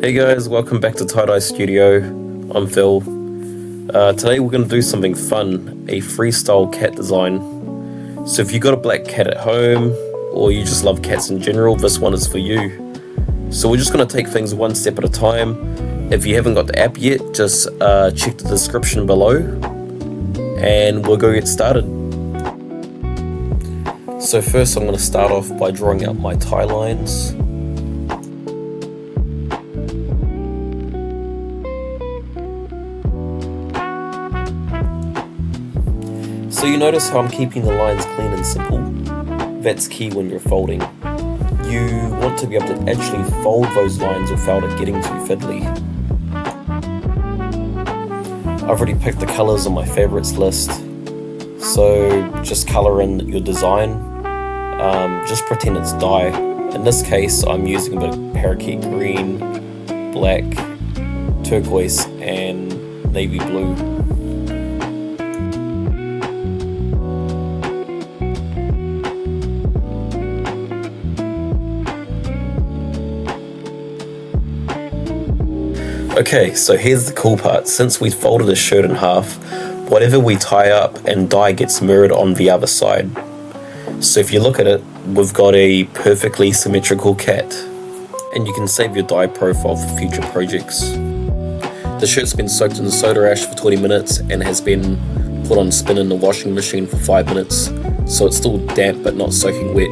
Hey guys, welcome back to Tie-Dye Studio. I'm Phil. Today we're going to do something fun, a freestyle cat design. So if you got a black cat at home, or you just love cats in general, this one is for you. So we're just going to take things one step at a time. If you haven't got the app yet, just check the description below, and we'll go get started. So first I'm going to start off by drawing out my tie lines. So you notice how I'm keeping the lines clean and simple? That's key when you're folding. You want to be able to actually fold those lines without it getting too fiddly. I've already picked the colours on my favourites list, so just colour in your design. Just pretend it's dye. In this case I'm using a bit of parakeet green, black, turquoise and navy blue. Okay, so here's the cool part. Since we folded the shirt in half, whatever we tie up and dye gets mirrored on the other side. So if you look at it, we've got a perfectly symmetrical cat. And you can save your dye profile for future projects. The shirt's been soaked in soda ash for 20 minutes and has been put on spin in the washing machine for 5 minutes, so it's still damp but not soaking wet.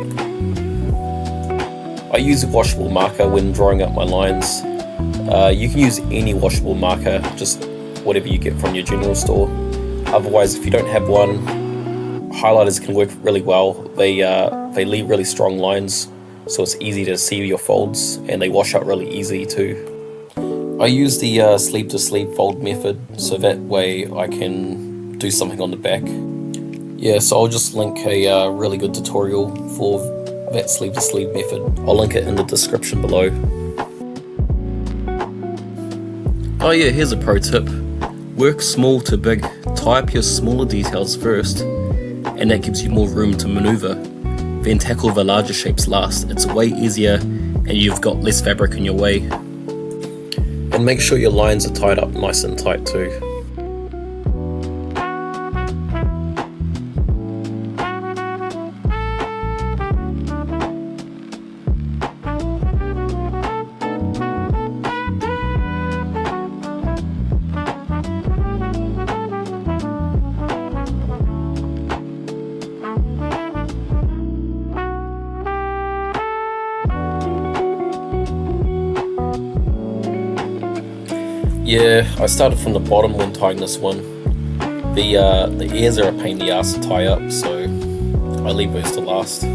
I use a washable marker when drawing out my lines. You can use any washable marker, just whatever you get from your general store. Otherwise, if you don't have one, highlighters can work really well. They leave really strong lines, so it's easy to see your folds, and they wash out really easy too. I use the sleeve to sleeve fold method, so that way I can do something on the back. Yeah, so I'll just link a really good tutorial for that sleeve to sleeve method. I'll link it in the description below. Oh yeah, here's a pro tip. Work small to big. Tie up your smaller details first, and that gives you more room to maneuver. Then tackle the larger shapes last. It's way easier and you've got less fabric in your way. And make sure your lines are tied up nice and tight too. Yeah, I started from the bottom when tying this one. The ears are a pain in the ass to tie up, so I leave those to last.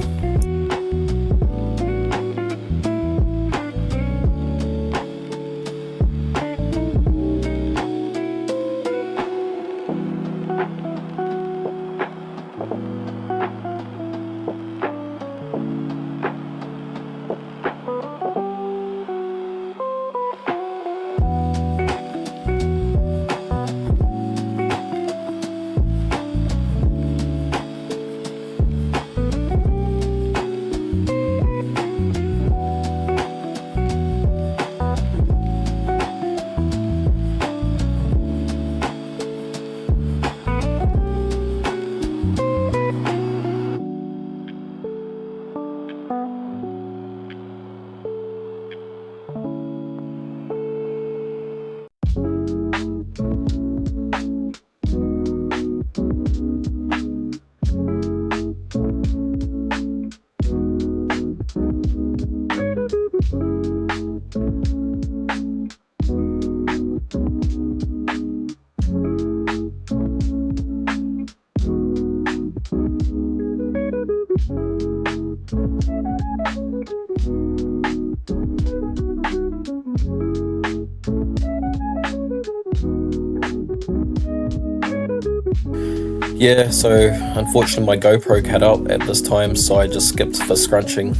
Yeah, so unfortunately my GoPro cut out at this time, so I just skipped the scrunching.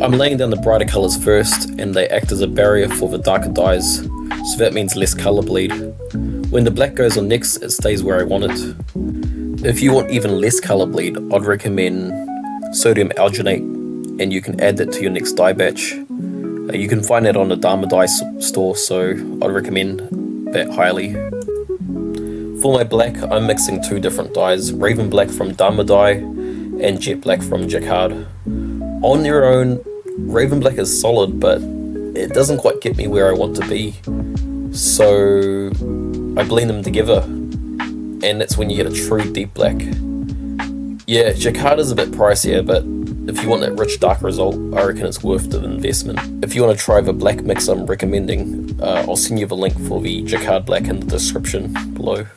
I'm laying down the brighter colours first, and they act as a barrier for the darker dyes, so that means less colour bleed. When the black goes on next, it stays where I want it. If you want even less colour bleed, I'd recommend sodium alginate, and you can add that to your next dye batch. You can find that on the Dharma dye store, so I'd recommend that highly. For my black, I'm mixing two different dyes, Raven Black from Dharma dye and Jet Black from Jacquard. On their own, Raven Black is solid, but it doesn't quite get me where I want to be. So I blend them together, and that's when you get a true deep black. Yeah, Jacquard is a bit pricier, but if you want that rich dark result, I reckon it's worth the investment. If you want to try the black mix I'm recommending, I'll send you the link for the Jacquard Black in the description below.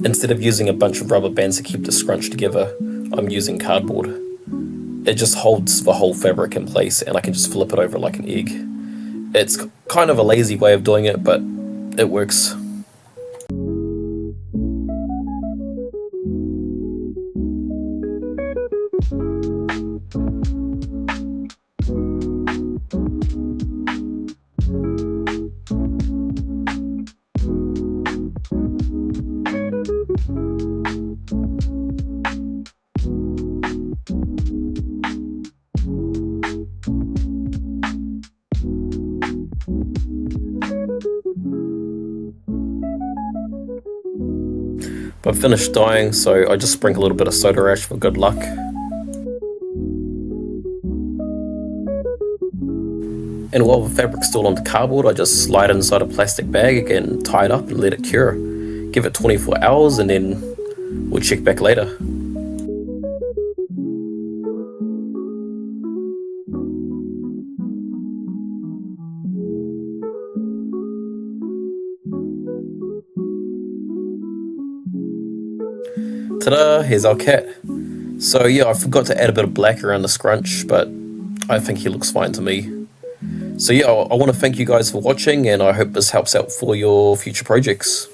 Instead of using a bunch of rubber bands to keep the scrunch together, I'm using cardboard. It just holds the whole fabric in place, and I can just flip it over like an egg. It's kind of a lazy way of doing it, but it works. I've finished dyeing, so I just sprinkle a little bit of soda ash for good luck. And while the fabric's still on the cardboard, I just slide it inside a plastic bag and tie it up and let it cure. Give it 24 hours and then we'll check back later. Ta-da, here's our cat. So yeah, I forgot to add a bit of black around the scrunch, but I think he looks fine to me. So yeah, I want to thank you guys for watching, and I hope this helps out for your future projects.